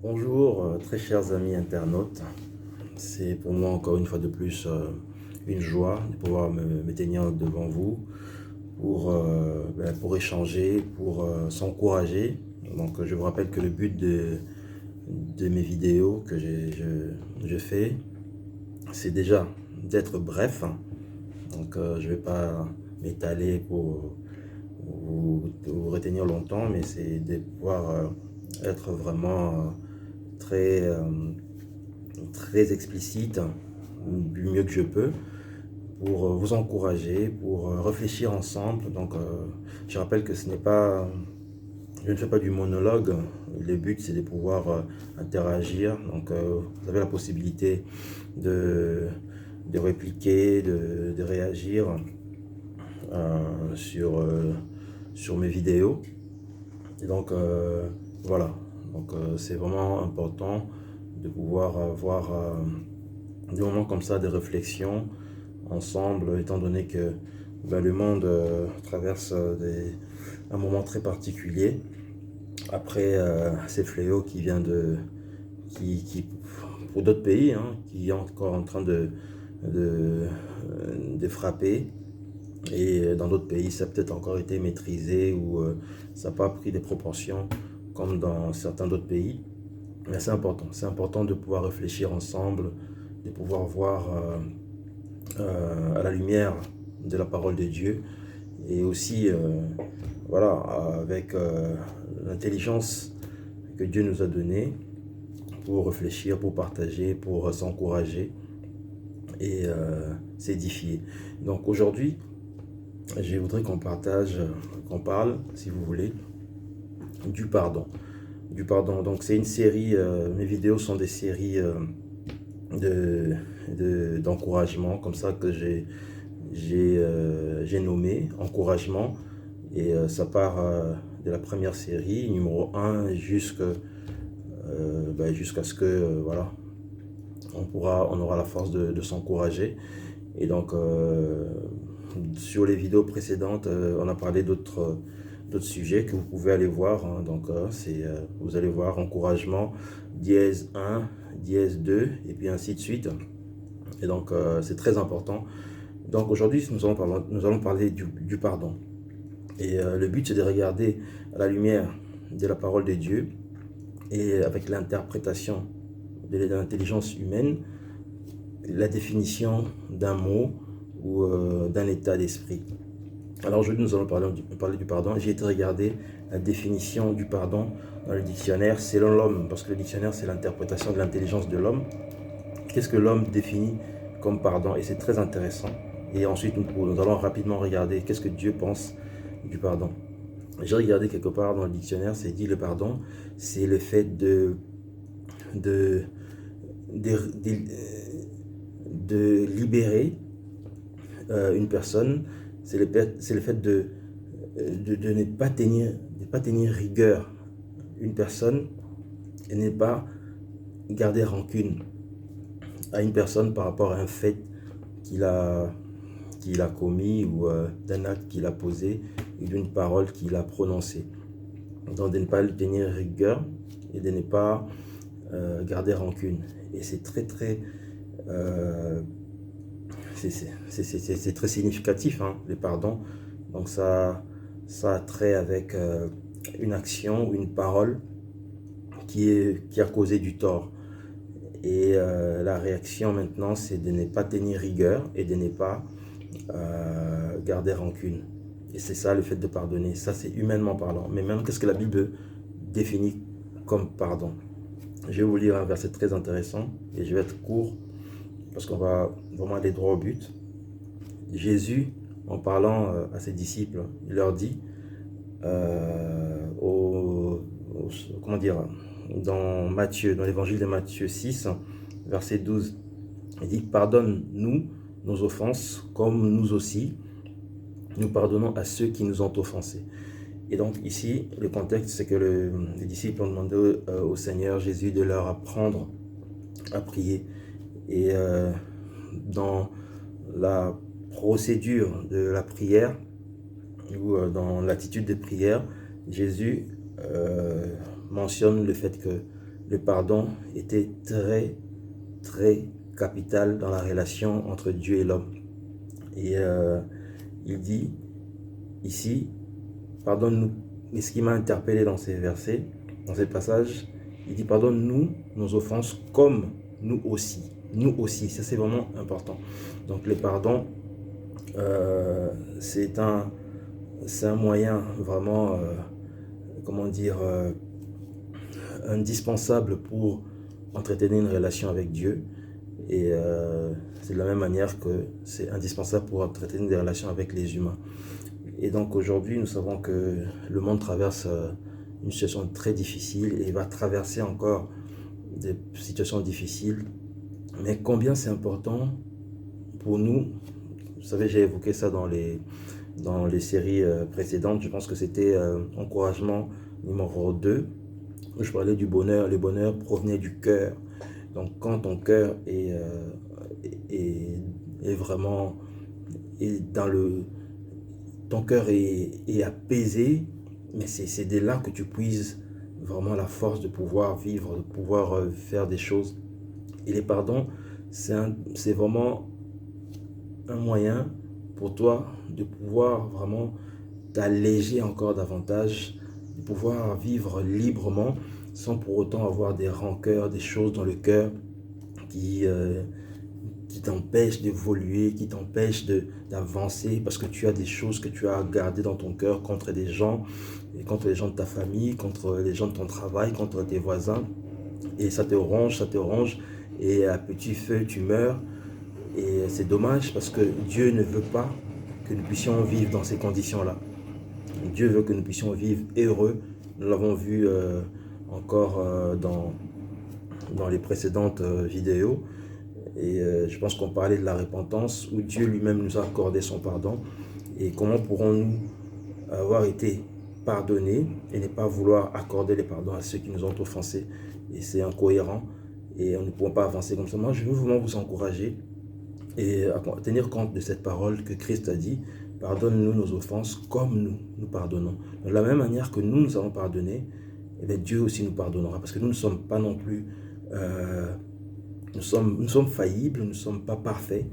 Bonjour, très chers amis internautes. C'est pour moi encore une fois de plus une joie de pouvoir me tenir devant vous pour échanger, pour s'encourager. Donc je vous rappelle que le but de mes vidéos que je fais, c'est déjà d'être bref. Donc je ne vais pas m'étaler pour vous retenir longtemps, mais c'est de pouvoir être vraiment très, très explicite du mieux que je peux pour vous encourager, pour réfléchir ensemble. Donc, je rappelle que je ne fais pas du monologue. Le but, c'est de pouvoir interagir. Donc, vous avez la possibilité de, de répliquer, de réagir euh, sur, euh, sur mes vidéos. Et donc, voilà. Donc, c'est vraiment important de pouvoir avoir des moments comme ça, des réflexions ensemble, étant donné que le monde traverse un moment très particulier après ces fléaux qui vient qui pour d'autres pays, hein, qui est encore en train de, de frapper. Et dans d'autres pays, ça a peut-être encore été maîtrisé ou ça n'a pas pris des proportions comme dans certains d'autres pays. Mais c'est important de pouvoir réfléchir ensemble, de pouvoir voir à la lumière de la parole de Dieu et aussi voilà, avec l'intelligence que Dieu nous a donnée pour réfléchir, pour partager, pour s'encourager et s'édifier. Donc aujourd'hui, je voudrais qu'on partage, qu'on parle, si vous voulez, du pardon. Du pardon. Donc c'est une série, mes vidéos sont des séries d'encouragement, comme ça que j'ai nommé encouragement. Et ça part de la première série, numéro un jusqu'à ce que voilà, on aura la force de s'encourager. Et donc, sur les vidéos précédentes, on a parlé d'autres sujets que vous pouvez aller voir, hein. Donc, vous allez voir encouragement, dièse 1, dièse 2, et puis ainsi de suite. Et donc, c'est très important. Donc, aujourd'hui, nous allons parler du pardon. Et le but, c'est de regarder à la lumière de la parole de Dieu et avec l'interprétation de l'intelligence humaine, la définition d'un mot ou d'un état d'esprit. Alors aujourd'hui, nous allons parler du pardon. J'ai été regarder la définition du pardon dans le dictionnaire selon l'homme, parce que le dictionnaire, c'est l'interprétation de l'intelligence de l'homme. Qu'est-ce que l'homme définit comme pardon? Et c'est très intéressant. Et ensuite, nous allons rapidement regarder qu'est-ce que Dieu pense du pardon. J'ai regardé quelque part dans le dictionnaire, c'est dit le pardon, c'est le fait de, de, de, de libérer une personne, c'est le fait de ne pas tenir rigueur une personne et ne pas garder rancune à une personne par rapport à un fait qu'il a, qu'il a commis ou d'un acte qu'il a posé et d'une parole qu'il a prononcée. Donc de ne pas lui tenir rigueur et de ne pas garder rancune. Et c'est très c'est très significatif, hein, les pardons. Donc ça a trait avec une action ou une parole qui a causé du tort. Et la réaction maintenant, c'est de ne pas tenir rigueur et de ne pas garder rancune. Et c'est ça le fait de pardonner. Ça, c'est humainement parlant. Mais même, qu'est-ce que la Bible définit comme pardon? Je vais vous lire un verset très intéressant et je vais être court parce qu'on va vraiment aller droit au but. Jésus, en parlant à ses disciples, il leur dit, comment dire, dans Matthieu, dans l'évangile de Matthieu 6, verset 12, il dit, pardonne-nous nos offenses comme nous aussi, nous pardonnons à ceux qui nous ont offensés. Et donc ici, le contexte, c'est que les disciples ont demandé au Seigneur Jésus de leur apprendre à prier. Et dans la procédure de la prière, ou dans l'attitude de prière, Jésus mentionne le fait que le pardon était très, très capital dans la relation entre Dieu et l'homme. Et il dit ici, pardonne-nous. Et ce qui m'a interpellé dans ces versets, dans ces passages, il dit pardonne-nous nos offenses comme nous aussi. Nous aussi, ça c'est vraiment important. Donc le pardon, c'est un moyen vraiment, comment dire, indispensable pour entretenir une relation avec Dieu. Et c'est de la même manière que c'est indispensable pour entretenir des relations avec les humains. Et donc aujourd'hui, nous savons que le monde traverse une situation très difficile et va traverser encore des situations difficiles. Mais combien c'est important pour nous, vous savez, j'ai évoqué ça dans les séries précédentes, je pense que c'était encouragement numéro 2, où je parlais du bonheur. Le bonheur provenait du cœur. Donc quand ton cœur est vraiment dans ton cœur est apaisé, mais c'est de là que tu puises vraiment la force de pouvoir vivre, de pouvoir faire des choses. Et les pardons, c'est vraiment un moyen pour toi de pouvoir vraiment t'alléger encore davantage, de pouvoir vivre librement sans pour autant avoir des rancœurs, des choses dans le cœur qui t'empêchent d'évoluer, qui t'empêchent d'avancer parce que tu as des choses que tu as gardées dans ton cœur contre des gens, et contre les gens de ta famille, contre les gens de ton travail, contre tes voisins. Et ça te ronge, et à petit feu, tu meurs. Et c'est dommage parce que Dieu ne veut pas que nous puissions vivre dans ces conditions-là. Dieu veut que nous puissions vivre heureux. Nous l'avons vu encore dans les précédentes vidéos. Et je pense qu'on parlait de la repentance où Dieu lui-même nous a accordé son pardon. Et comment pourrons-nous avoir été pardonnés et ne pas vouloir accorder les pardons à ceux qui nous ont offensés? Et c'est incohérent et on ne pourra pas avancer comme ça. Moi, je veux vraiment vous encourager et à tenir compte de cette parole que Christ a dit. Pardonne-nous nos offenses comme nous pardonnons. De la même manière que nous allons pardonner, et bien Dieu aussi nous pardonnera. Parce que nous ne sommes pas non plus... nous sommes faillibles, nous ne sommes pas parfaits.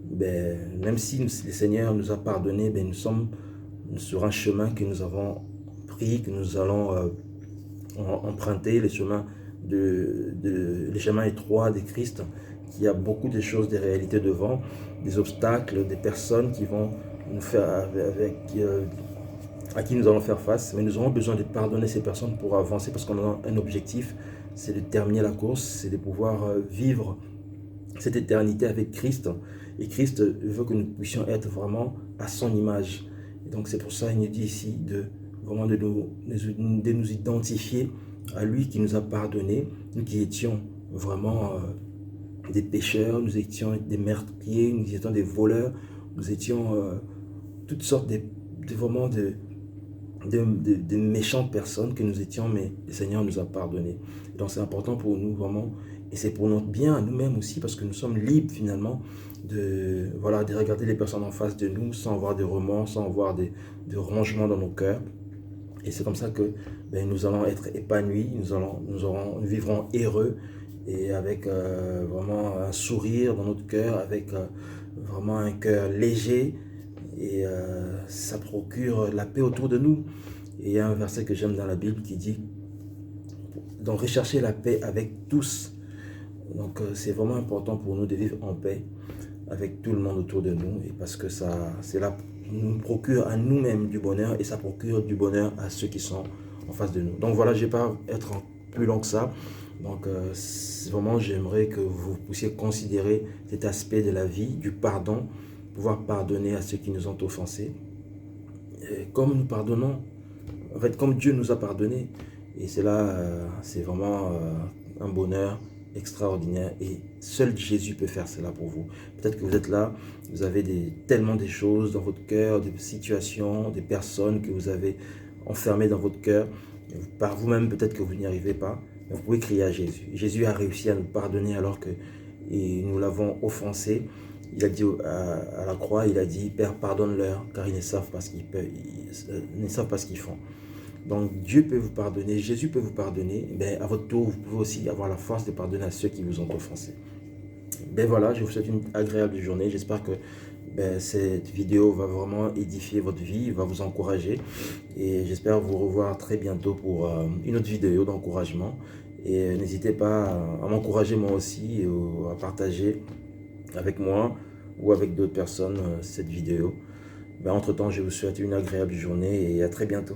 Ben, même si le Seigneur nous a pardonné, ben, nous sommes sur un chemin que nous avons pris, que nous allons emprunter, le chemin étroit de Christ, qui a beaucoup de choses, des réalités devant, des obstacles, des personnes qui vont nous faire à qui nous allons faire face. Mais nous aurons besoin de pardonner ces personnes pour avancer parce qu'on a un objectif, c'est de terminer la course, c'est de pouvoir vivre cette éternité avec Christ. Et Christ veut que nous puissions être vraiment à son image. Et donc c'est pour ça qu'il nous dit ici vraiment de nous identifier à lui qui nous a pardonné, nous qui étions vraiment des pécheurs, nous étions des meurtriers, nous étions des voleurs, nous étions toutes sortes de méchantes personnes que nous étions, mais le Seigneur nous a pardonné. Donc c'est important pour nous vraiment, et c'est pour notre bien à nous-mêmes aussi, parce que nous sommes libres finalement de regarder les personnes en face de nous sans avoir de remords, sans avoir de rongements dans nos cœurs. Et c'est comme ça que nous allons être épanouis, nous vivrons heureux et avec vraiment un sourire dans notre cœur, avec vraiment un cœur léger, et ça procure la paix autour de nous. Et il y a un verset que j'aime dans la Bible qui dit donc recherchez la paix avec tous. Donc c'est vraiment important pour nous de vivre en paix avec tout le monde autour de nous, et parce que cela nous procure à nous-mêmes du bonheur, et ça procure du bonheur à ceux qui sont en face de nous. Donc voilà, je ne vais pas être plus long que ça. Donc vraiment, j'aimerais que vous puissiez considérer cet aspect de la vie, du pardon, pouvoir pardonner à ceux qui nous ont offensés. Et comme nous pardonnons, en fait, comme Dieu nous a pardonné. Et cela, c'est vraiment un bonheur extraordinaire, et seul Jésus peut faire cela pour vous. Peut-être que vous êtes là, vous avez tellement de choses dans votre cœur, des situations, des personnes que vous avez enfermées dans votre cœur. Par vous-même, peut-être que vous n'y arrivez pas, mais vous pouvez crier à Jésus. Jésus a réussi à nous pardonner alors que nous l'avons offensé. Il a dit à la croix, il a dit, Père, pardonne-leur, car ils ne savent pas ce qu'ils font. Donc Dieu peut vous pardonner, Jésus peut vous pardonner, mais à votre tour, vous pouvez aussi avoir la force de pardonner à ceux qui vous ont offensé. Ben voilà, je vous souhaite une agréable journée. J'espère que cette vidéo va vraiment édifier votre vie, va vous encourager. Et j'espère vous revoir très bientôt pour une autre vidéo d'encouragement. Et n'hésitez pas à m'encourager moi aussi, et à partager avec moi ou avec d'autres personnes cette vidéo. Ben, entre-temps, je vous souhaite une agréable journée et à très bientôt.